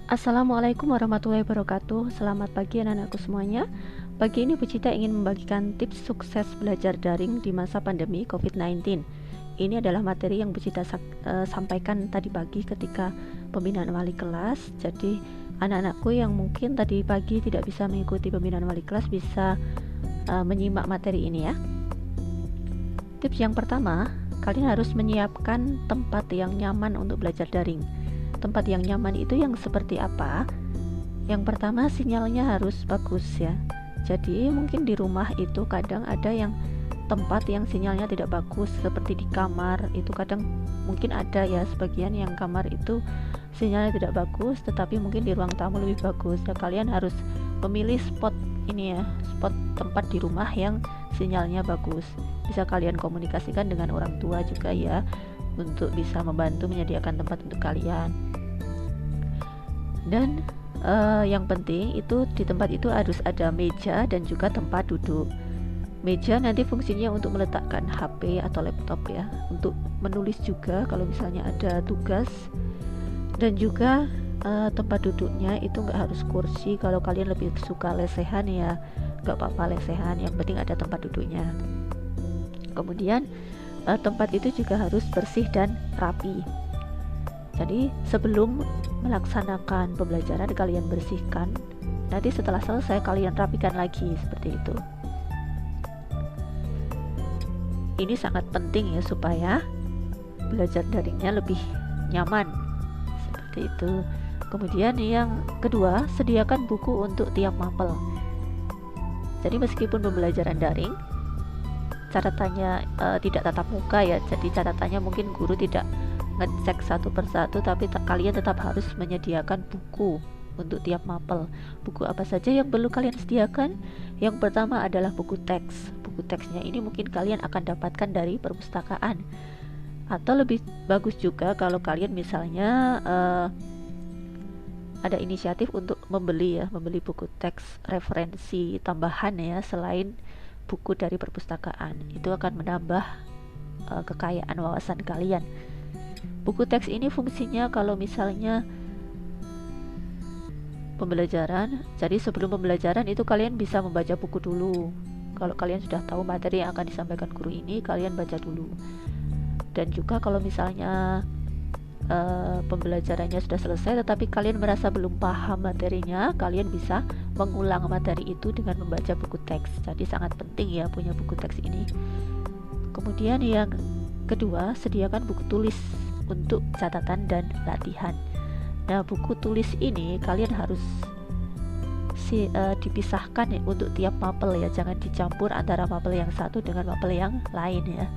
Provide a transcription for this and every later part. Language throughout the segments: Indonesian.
Assalamualaikum warahmatullahi wabarakatuh. Selamat pagi anak-anakku semuanya. Pagi ini Bu Cita ingin membagikan tips sukses belajar daring di masa pandemi COVID-19. Ini adalah materi yang Bu Cita sampaikan tadi pagi ketika pembinaan wali kelas. Jadi anak-anakku yang mungkin tadi pagi tidak bisa mengikuti pembinaan wali kelas bisa menyimak materi ini ya. Tips yang pertama, kalian harus menyiapkan tempat yang nyaman untuk belajar daring. Tempat yang nyaman itu yang seperti apa? Yang pertama, sinyalnya harus bagus ya. Jadi mungkin di rumah itu kadang ada yang tempat yang sinyalnya tidak bagus, seperti di kamar itu kadang mungkin ada ya sebagian yang kamar itu sinyalnya tidak bagus, tetapi mungkin di ruang tamu lebih bagus. Ya, kalian harus memilih spot ini ya, spot tempat di rumah yang sinyalnya bagus. Bisa kalian komunikasikan dengan orang tua juga ya, untuk bisa membantu menyediakan tempat untuk kalian. Dan yang penting itu di tempat itu harus ada meja dan juga tempat duduk. Meja nanti fungsinya untuk meletakkan HP atau laptop ya, untuk menulis juga kalau misalnya ada tugas. Dan juga tempat duduknya itu nggak harus kursi, kalau kalian lebih suka lesehan ya nggak apa-apa lesehan, yang penting ada tempat duduknya. Kemudian tempat itu juga harus bersih dan rapi. Jadi sebelum melaksanakan pembelajaran kalian bersihkan, nanti setelah selesai kalian rapikan lagi seperti itu. Ini sangat penting ya supaya belajar daringnya lebih nyaman seperti itu. Kemudian yang kedua, sediakan buku untuk tiap mapel. Jadi meskipun pembelajaran daring, catatannya tidak tatap muka ya, jadi catatannya mungkin guru tidak ngecek satu persatu, tapi kalian tetap harus menyediakan buku untuk tiap mapel. Buku apa saja yang perlu kalian sediakan? Yang pertama adalah buku teks. Buku teksnya ini mungkin kalian akan dapatkan dari perpustakaan, atau lebih bagus juga kalau kalian misalnya ada inisiatif untuk membeli buku teks referensi tambahan ya, selain buku dari perpustakaan. Itu akan menambah kekayaan wawasan kalian. Buku teks ini fungsinya kalau misalnya pembelajaran, jadi sebelum pembelajaran itu kalian bisa membaca buku dulu. Kalau kalian sudah tahu materi yang akan disampaikan guru ini, kalian baca dulu. Dan juga kalau misalnya pembelajarannya sudah selesai tetapi kalian merasa belum paham materinya, kalian bisa mengulang materi itu dengan membaca buku teks. Jadi sangat penting ya punya buku teks ini. Kemudian yang kedua, sediakan buku tulis untuk catatan dan latihan. Nah, buku tulis ini kalian harus dipisahkan ya untuk tiap mapel ya, jangan dicampur antara mapel yang satu dengan mapel yang lain ya.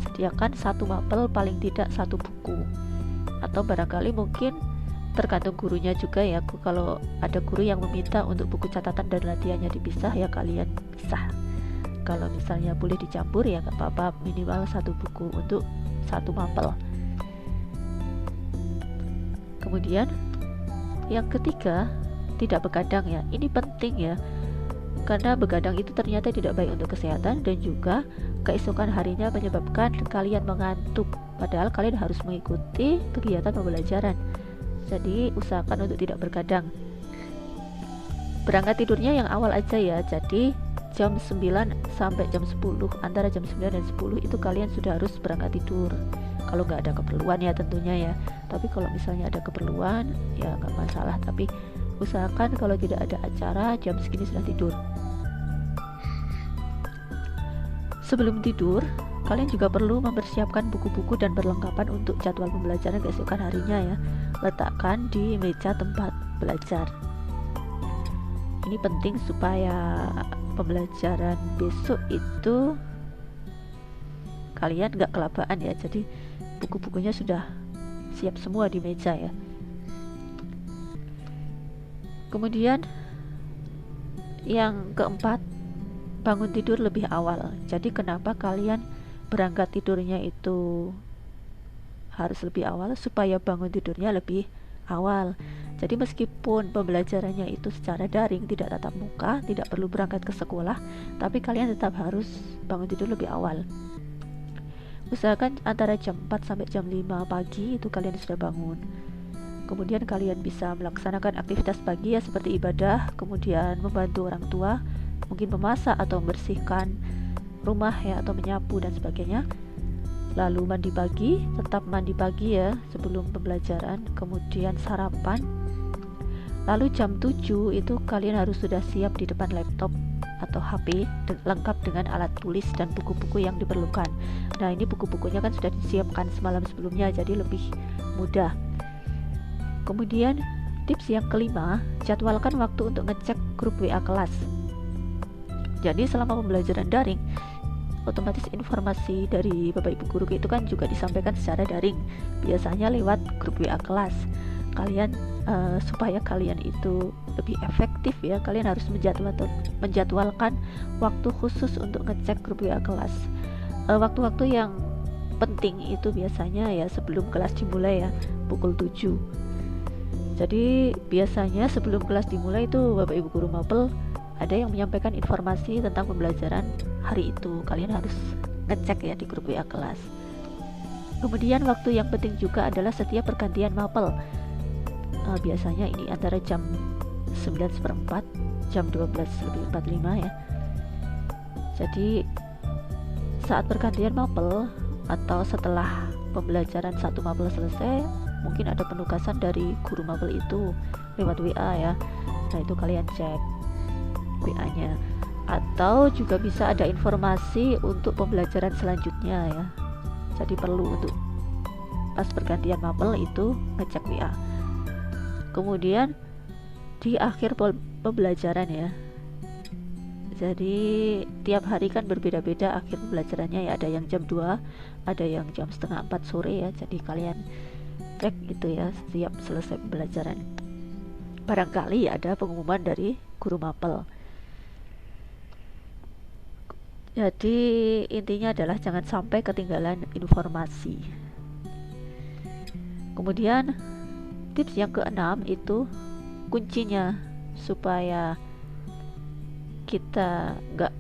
Sediakan satu mapel paling tidak satu buku, atau barangkali mungkin tergantung gurunya juga ya. Kalau ada guru yang meminta untuk buku catatan dan latihannya dipisah ya kalian pisah. Kalau misalnya boleh dicampur ya nggak apa-apa, minimal satu buku untuk satu mapel. Kemudian yang ketiga, tidak begadang ya. Ini penting ya, karena begadang itu ternyata tidak baik untuk kesehatan dan juga keesokan harinya menyebabkan kalian mengantuk, padahal kalian harus mengikuti kegiatan pembelajaran. Jadi usahakan untuk tidak begadang. Berangkat tidurnya yang awal aja ya, jadi jam 9 sampai jam 10, antara jam 9 dan 10 itu kalian sudah harus berangkat tidur, kalau nggak ada keperluan ya tentunya ya. Tapi kalau misalnya ada keperluan ya nggak masalah, tapi usahakan kalau tidak ada acara jam segini sudah tidur. Sebelum tidur, kalian juga perlu mempersiapkan buku-buku dan perlengkapan untuk jadwal pembelajaran keesokan harinya ya. Letakkan di meja tempat belajar. Ini penting supaya pembelajaran besok itu kalian gak kelabaan ya, jadi buku-bukunya sudah siap semua di meja ya. Kemudian yang keempat, bangun tidur lebih awal. Jadi kenapa kalian berangkat tidurnya itu harus lebih awal? Supaya bangun tidurnya lebih awal. Jadi meskipun pembelajarannya itu secara daring, tidak tatap muka, tidak perlu berangkat ke sekolah, tapi kalian tetap harus bangun tidur lebih awal. Usahakan antara jam 4 sampai jam 5 pagi itu kalian sudah bangun. Kemudian kalian bisa melaksanakan aktivitas pagi ya, seperti ibadah, kemudian membantu orang tua, mungkin memasak atau membersihkan rumah ya, atau menyapu dan sebagainya. Lalu mandi pagi, tetap mandi pagi ya sebelum pembelajaran, kemudian sarapan. Lalu jam 7 itu kalian harus sudah siap di depan laptop atau HP lengkap dengan alat tulis dan buku-buku yang diperlukan. Nah, ini buku-bukunya kan sudah disiapkan semalam sebelumnya, jadi lebih mudah. Kemudian tips yang kelima, jadwalkan waktu untuk ngecek grup WA kelas. Jadi selama pembelajaran daring, otomatis informasi dari Bapak Ibu guru itu kan juga disampaikan secara daring, biasanya lewat grup WA kelas. Kalian supaya kalian itu lebih efektif ya, kalian harus menjadwalkan waktu khusus untuk ngecek grup WA kelas. Waktu-waktu yang penting itu biasanya ya sebelum kelas dimulai ya, pukul 7. Jadi biasanya sebelum kelas dimulai itu Bapak Ibu guru mapel ada yang menyampaikan informasi tentang pembelajaran hari itu. Kalian harus ngecek ya di grup WA kelas. Kemudian waktu yang penting juga adalah setiap pergantian mapel. Biasanya ini antara jam 9:04 jam 12:45 ya. Jadi saat pergantian mapel atau setelah pembelajaran satu mapel selesai, mungkin ada penugasan dari guru mapel itu lewat WA ya. Nah, itu kalian cek WA-nya. Atau juga bisa ada informasi untuk pembelajaran selanjutnya ya. Jadi perlu untuk pas pergantian mapel itu ngecek WA. Kemudian di akhir pembelajaran ya. Jadi tiap hari kan berbeda-beda akhir pembelajarannya ya, ada yang jam 2, ada yang jam setengah 4 sore ya. Jadi kalian cek gitu ya setiap selesai pembelajaran. Barangkali ada pengumuman dari guru mapel. Jadi intinya adalah jangan sampai ketinggalan informasi. Kemudian tips yang keenam itu kuncinya supaya kita nggak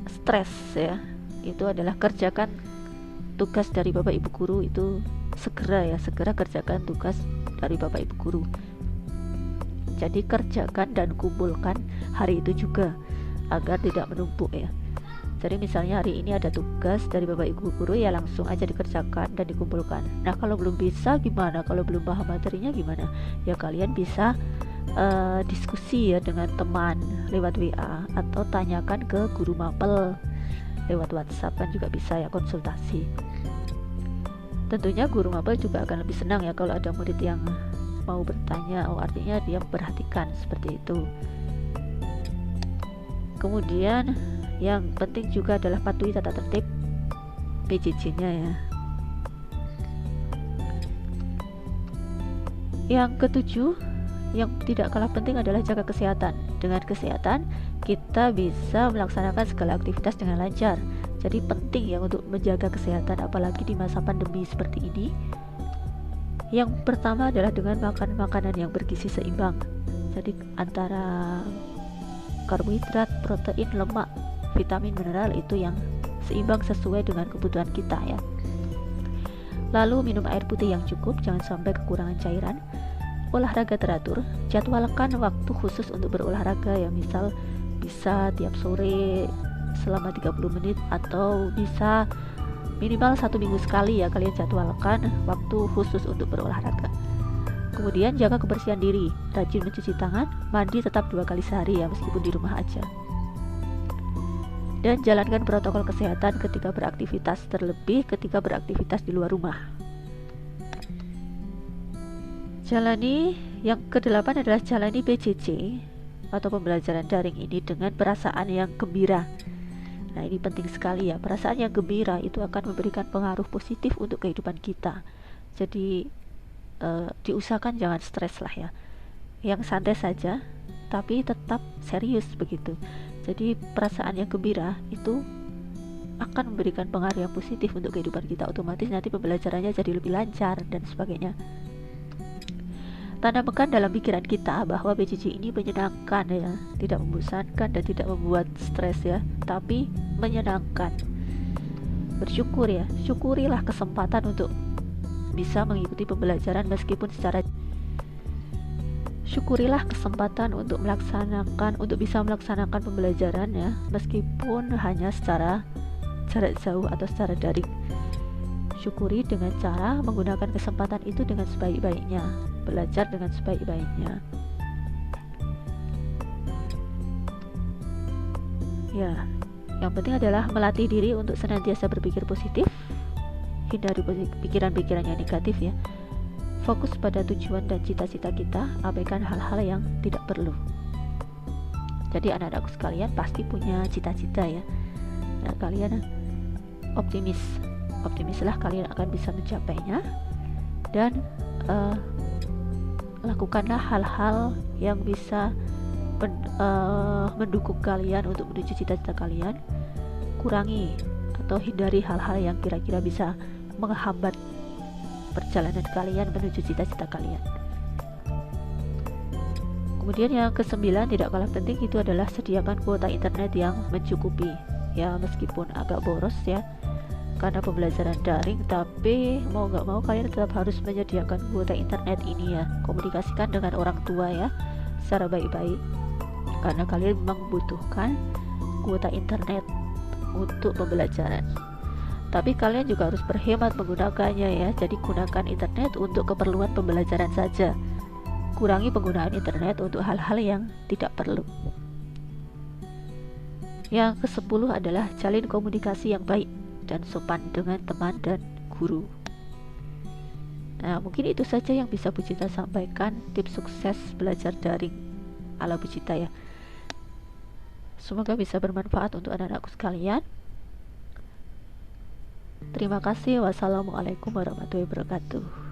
stres ya, itu adalah kerjakan tugas dari Bapak Ibu guru itu segera kerjakan tugas dari Bapak Ibu guru. Jadi kerjakan dan kumpulkan hari itu juga agar tidak menumpuk ya. Jadi misalnya hari ini ada tugas dari Bapak Ibu guru ya, langsung aja dikerjakan dan dikumpulkan. Nah, kalau belum bisa gimana? Kalau belum paham materinya gimana? Ya kalian bisa diskusi ya dengan teman lewat WA atau tanyakan ke guru mapel lewat WhatsApp kan juga bisa ya, konsultasi. Tentunya guru mapel juga akan lebih senang ya kalau ada murid yang mau bertanya, artinya dia memperhatikan seperti itu. Kemudian yang penting juga adalah patuhi tata tertib PJJ-nya ya. Yang ketujuh, yang tidak kalah penting adalah jaga kesehatan. Dengan kesehatan, kita bisa melaksanakan segala aktivitas dengan lancar. Jadi penting ya untuk menjaga kesehatan, apalagi di masa pandemi seperti ini. Yang pertama adalah dengan makan makanan yang bergizi seimbang. Jadi antara karbohidrat, protein, lemak, vitamin, mineral itu yang seimbang sesuai dengan kebutuhan kita ya. Lalu minum air putih yang cukup, jangan sampai kekurangan cairan. Olahraga teratur, jadwalkan waktu khusus untuk berolahraga ya, misal bisa tiap sore selama 30 menit atau bisa minimal 1 minggu sekali ya, kalian jadwalkan waktu khusus untuk berolahraga. Kemudian jaga kebersihan diri, rajin mencuci tangan, mandi tetap 2 kali sehari ya meskipun di rumah aja. Dan jalankan protokol kesehatan ketika beraktivitas, terlebih ketika beraktivitas di luar rumah. Jalani yang ke-8 adalah jalani PJJ atau pembelajaran daring ini dengan perasaan yang gembira. Nah, ini penting sekali ya, perasaan yang gembira itu akan memberikan pengaruh positif untuk kehidupan kita. Jadi diusahakan jangan stres lah ya, yang santai saja tapi tetap serius begitu. Jadi perasaan yang gembira itu akan memberikan pengaruh yang positif untuk kehidupan kita, otomatis nanti pembelajarannya jadi lebih lancar dan sebagainya. Tanamkan dalam pikiran kita bahwa PJJ ini menyenangkan ya, tidak membosankan dan tidak membuat stres ya, tapi menyenangkan. Bersyukur ya, syukurilah kesempatan untuk bisa mengikuti pembelajaran meskipun secara Syukurilah kesempatan untuk bisa melaksanakan pembelajaran ya, meskipun hanya secara jarak jauh atau secara daring. Syukuri dengan cara menggunakan kesempatan itu dengan sebaik-baiknya, belajar dengan sebaik-baiknya. Ya, yang penting adalah melatih diri untuk senantiasa berpikir positif, hindari pikiran-pikiran yang negatif ya. Fokus pada tujuan dan cita-cita kita, abaikan hal-hal yang tidak perlu. Jadi anak-anakku sekalian pasti punya cita-cita ya. Nah, kalian optimislah kalian akan bisa mencapainya, dan lakukanlah hal-hal yang bisa mendukung kalian untuk menuju cita-cita kalian. Kurangi atau hindari hal-hal yang kira-kira bisa menghambat perjalanan kalian menuju cita-cita kalian. Kemudian yang ke-9 tidak kalah penting itu adalah sediakan kuota internet yang mencukupi ya, meskipun agak boros ya karena pembelajaran daring, tapi mau gak mau kalian tetap harus menyediakan kuota internet ini ya. Komunikasikan dengan orang tua ya secara baik-baik, karena kalian memang membutuhkan kuota internet untuk pembelajaran. Tapi kalian juga harus berhemat menggunakannya ya. Jadi gunakan internet untuk keperluan pembelajaran saja. Kurangi penggunaan internet untuk hal-hal yang tidak perlu. Yang ke-10 adalah jalin komunikasi yang baik dan sopan dengan teman dan guru. Nah, mungkin itu saja yang bisa Bu Cita sampaikan, tips sukses belajar daring ala Bu Cita ya. Semoga bisa bermanfaat untuk anak-anakku sekalian. Terima kasih. Wassalamualaikum warahmatullahi wabarakatuh.